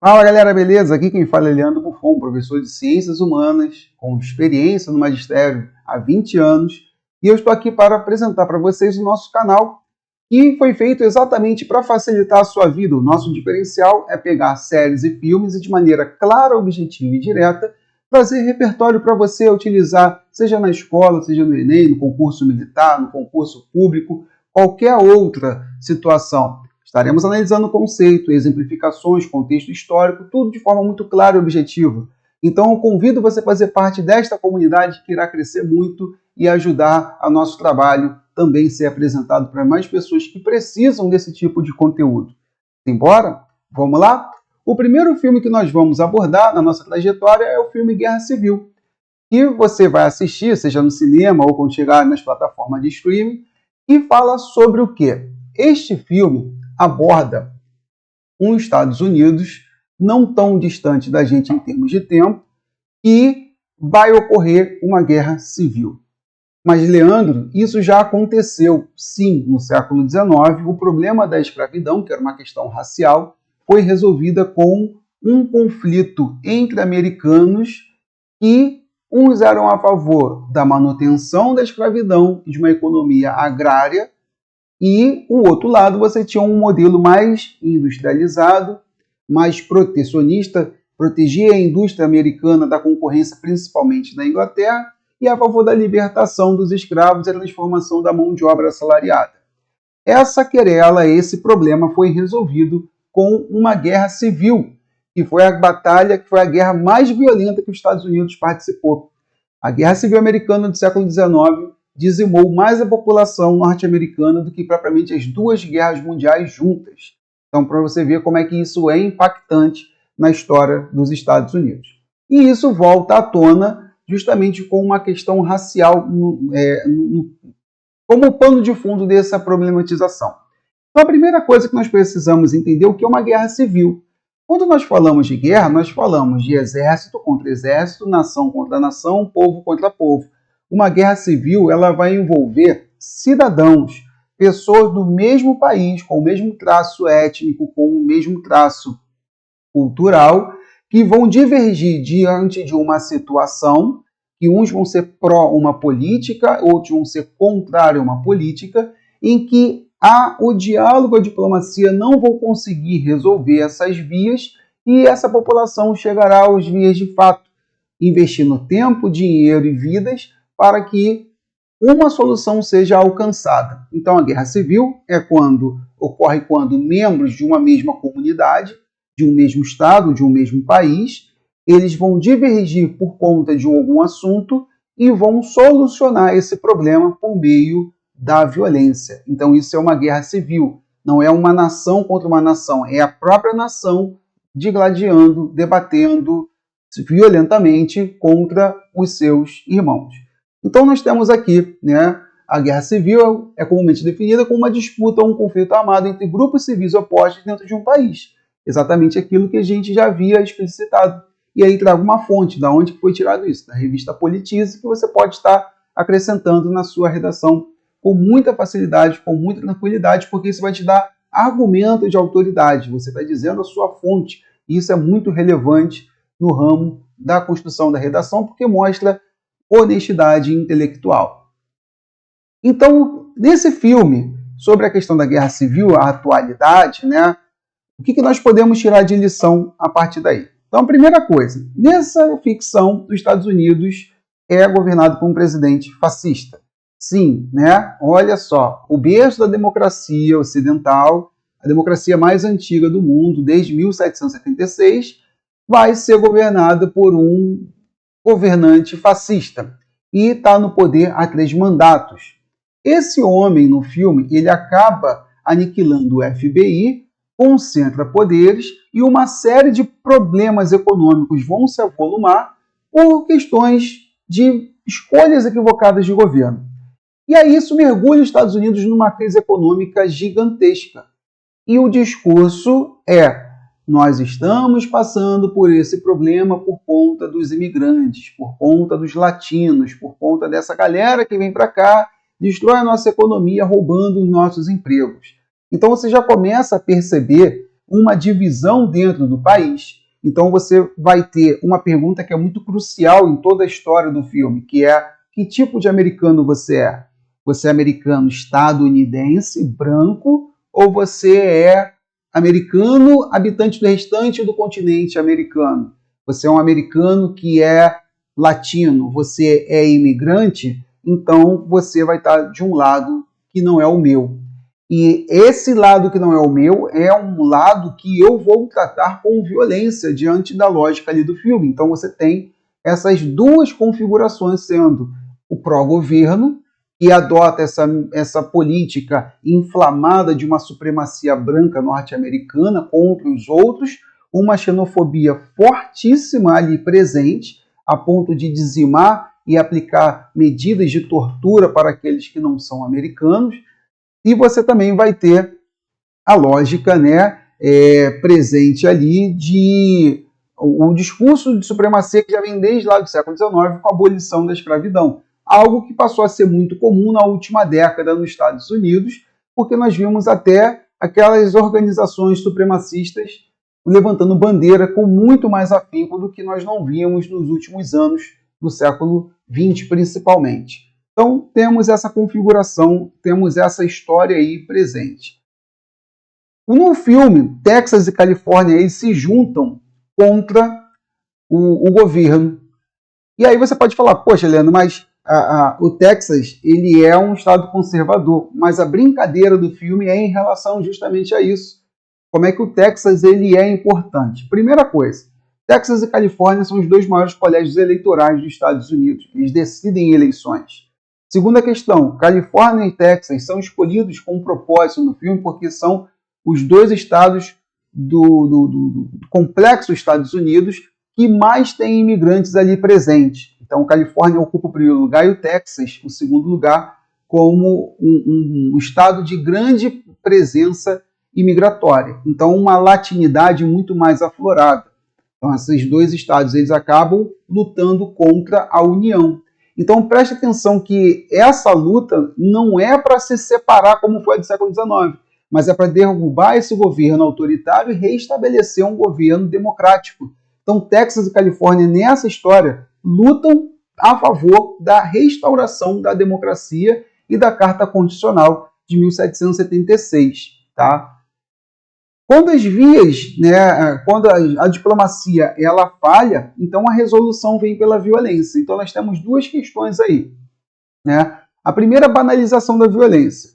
Fala galera, beleza? Aqui quem fala é Leandro Buffon, professor de Ciências Humanas, com experiência no magistério há 20 anos, e eu estou aqui para apresentar para vocês o nosso canal, que foi feito exatamente para facilitar a sua vida. O nosso diferencial é pegar séries e filmes e de maneira clara, objetiva e direta, trazer repertório para você utilizar, seja na escola, seja no Enem, no concurso militar, no concurso público, qualquer outra situação. Estaremos analisando o conceito, exemplificações, contexto histórico, tudo de forma muito clara e objetiva. Então eu convido você a fazer parte desta comunidade que irá crescer muito e ajudar a nosso trabalho também ser apresentado para mais pessoas que precisam desse tipo de conteúdo. Embora? Vamos lá? O primeiro filme que nós vamos abordar na nossa trajetória é o filme Guerra Civil, que você vai assistir, seja no cinema ou quando chegar nas plataformas de streaming, e fala sobre o quê? Este filme aborda os Estados Unidos, não tão distante da gente em termos de tempo, e vai ocorrer uma guerra civil. Mas, Leandro, isso já aconteceu, sim, no século XIX. O problema da escravidão, que era uma questão racial, foi resolvida com um conflito entre americanos que uns eram a favor da manutenção da escravidão e de uma economia agrária, e, o outro lado, você tinha um modelo mais industrializado, mais protecionista, protegia a indústria americana da concorrência, principalmente da Inglaterra, e a favor da libertação dos escravos e a transformação da mão de obra assalariada. Essa querela, esse problema foi resolvido com uma guerra civil, que foi a batalha, que foi a guerra mais violenta que os Estados Unidos participou. A Guerra Civil Americana do século XIX dizimou mais a população norte-americana do que propriamente as duas guerras mundiais juntas. Então, para você ver como é que isso é impactante na história dos Estados Unidos. E isso volta à tona justamente com uma questão racial como pano de fundo dessa problematização. Então, a primeira coisa que nós precisamos entender é o que é uma guerra civil. Quando nós falamos de guerra, nós falamos de exército contra exército, nação contra nação, povo contra povo. Uma guerra civil, ela vai envolver cidadãos, pessoas do mesmo país, com o mesmo traço étnico, com o mesmo traço cultural, que vão divergir diante de uma situação, que uns vão ser pró uma política, outros vão ser contrário a uma política, em que o diálogo, a diplomacia não vão conseguir resolver essas vias e essa população chegará aos vias de fato, investindo tempo, dinheiro e vidas para que uma solução seja alcançada. Então, a guerra civil ocorre quando membros de uma mesma comunidade, de um mesmo estado, de um mesmo país, eles vão divergir por conta de algum assunto e vão solucionar esse problema por meio da violência. Então, isso é uma guerra civil. Não é uma nação contra uma nação, é a própria nação digladiando, debatendo violentamente contra os seus irmãos. Então, nós temos aqui, a guerra civil é comumente definida como uma disputa ou um conflito armado entre grupos civis opostos dentro de um país. Exatamente aquilo que a gente já havia explicitado. E aí trago uma fonte, da onde foi tirado isso? Da revista Politize, que você pode estar acrescentando na sua redação com muita facilidade, com muita tranquilidade, porque isso vai te dar argumento de autoridade. Você está dizendo a sua fonte. E isso é muito relevante no ramo da construção da redação, porque mostra honestidade intelectual. Então, nesse filme, sobre a questão da guerra civil, a atualidade, o que nós podemos tirar de lição a partir daí? Então, a primeira coisa, nessa ficção, os Estados Unidos é governado por um presidente fascista. Sim, olha só, o berço da democracia ocidental, a democracia mais antiga do mundo, desde 1776, vai ser governada por um governante fascista e está no poder há 3 mandatos. Esse homem, no filme, ele acaba aniquilando o FBI, concentra poderes e uma série de problemas econômicos vão se avolumar por questões de escolhas equivocadas de governo. E aí isso mergulha os Estados Unidos numa crise econômica gigantesca. E o discurso é: nós estamos passando por esse problema por conta dos imigrantes, por conta dos latinos, por conta dessa galera que vem para cá, destrói a nossa economia roubando os nossos empregos. Então você já começa a perceber uma divisão dentro do país. Então você vai ter uma pergunta que é muito crucial em toda a história do filme, que é: que tipo de americano você é? Você é americano estadunidense, branco, ou você é americano, habitante do restante do continente americano? Você é um americano que é latino, você é imigrante, então você vai estar de um lado que não é o meu. E esse lado que não é o meu é um lado que eu vou tratar com violência diante da lógica ali do filme. Então você tem essas duas configurações, sendo o pró-governo, que adota essa política inflamada de uma supremacia branca norte-americana contra os outros, uma xenofobia fortíssima ali presente, a ponto de dizimar e aplicar medidas de tortura para aqueles que não são americanos. E você também vai ter a lógica, né, presente ali de o discurso de supremacia que já vem desde lá do século XIX com a abolição da escravidão. Algo que passou a ser muito comum na última década nos Estados Unidos, porque nós vimos até aquelas organizações supremacistas levantando bandeira com muito mais afinco do que nós não víamos nos últimos anos do século XX, principalmente. Então, temos essa configuração, temos essa história aí presente. No filme, Texas e Califórnia eles se juntam contra o governo. E aí você pode falar: poxa, Leandro, mas o Texas ele é um estado conservador. Mas a brincadeira do filme é em relação justamente a isso. Como é que o Texas ele é importante? Primeira coisa, Texas e Califórnia são os dois maiores colégios eleitorais dos Estados Unidos. Eles decidem eleições. Segunda questão, Califórnia e Texas são escolhidos com um propósito no filme porque são os dois estados do complexo Estados Unidos que mais têm imigrantes ali presentes. Então, Califórnia ocupa o primeiro lugar e o Texas o segundo lugar como um estado de grande presença imigratória. Então, uma latinidade muito mais aflorada. Então, esses dois estados eles acabam lutando contra a União. Então preste atenção que essa luta não é para se separar como foi a do século XIX, mas é para derrubar esse governo autoritário e reestabelecer um governo democrático. Então Texas e Califórnia nessa história lutam a favor da restauração da democracia e da Carta Constitucional de 1776. Tá? Quando as vias, né, quando a diplomacia ela falha, então a resolução vem pela violência. Então nós temos duas questões aí. Né? A primeira, a banalização da violência.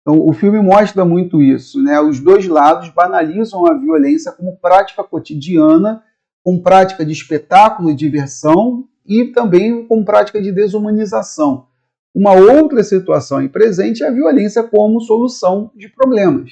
Então, o filme mostra muito isso. Né? Os dois lados banalizam a violência como prática cotidiana, como prática de espetáculo e diversão e também como prática de desumanização. Uma outra situação presente é a violência como solução de problemas.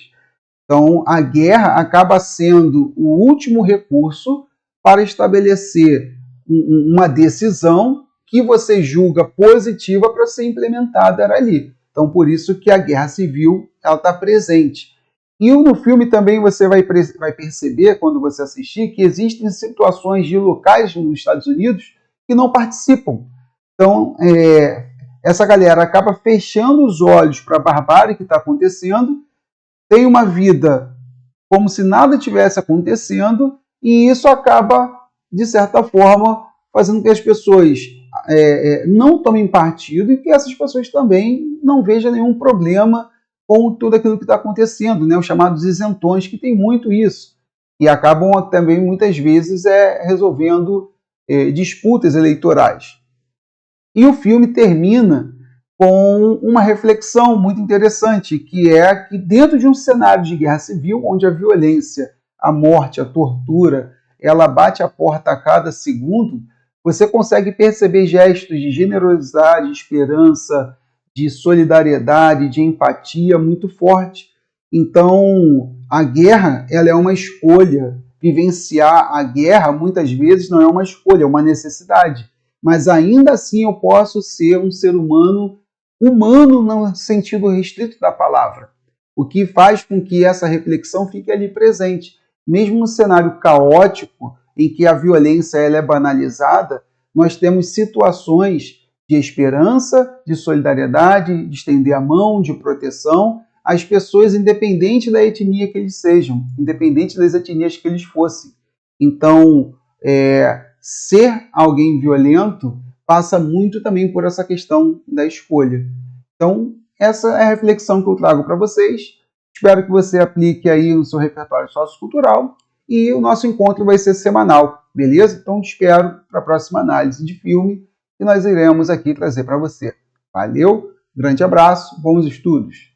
Então, a guerra acaba sendo o último recurso para estabelecer uma decisão que você julga positiva para ser implementada ali. Então, por isso que a guerra civil está presente. E no filme também você vai perceber, quando você assistir, que existem situações de locais nos Estados Unidos que não participam. Então, essa galera acaba fechando os olhos para a barbárie que está acontecendo, tem uma vida como se nada tivesse acontecendo, e isso acaba, de certa forma, fazendo que as pessoas não tomem partido e que essas pessoas também não vejam nenhum problema com tudo aquilo que está acontecendo, né? Os chamados isentões, que tem muito isso, e acabam também, muitas vezes, resolvendo disputas eleitorais. E o filme termina com uma reflexão muito interessante, que é que dentro de um cenário de guerra civil, onde a violência, a morte, a tortura, ela bate a porta a cada segundo, você consegue perceber gestos de generosidade, de esperança, de solidariedade, de empatia muito forte. Então, a guerra ela é uma escolha. Vivenciar a guerra, muitas vezes, não é uma escolha, é uma necessidade. Mas ainda assim eu posso ser um ser humano no sentido restrito da palavra, o que faz com que essa reflexão fique ali presente. Mesmo no cenário caótico, em que a violência ela é banalizada, nós temos situações de esperança, de solidariedade, de estender a mão, de proteção, as pessoas, independente da etnia que eles sejam, independente das etnias que eles fossem. Então, ser alguém violento passa muito também por essa questão da escolha. Então, essa é a reflexão que eu trago para vocês. Espero que você aplique aí no seu repertório sociocultural e o nosso encontro vai ser semanal, beleza? Então, te espero para a próxima análise de filme que nós iremos aqui trazer para você. Valeu, grande abraço, bons estudos!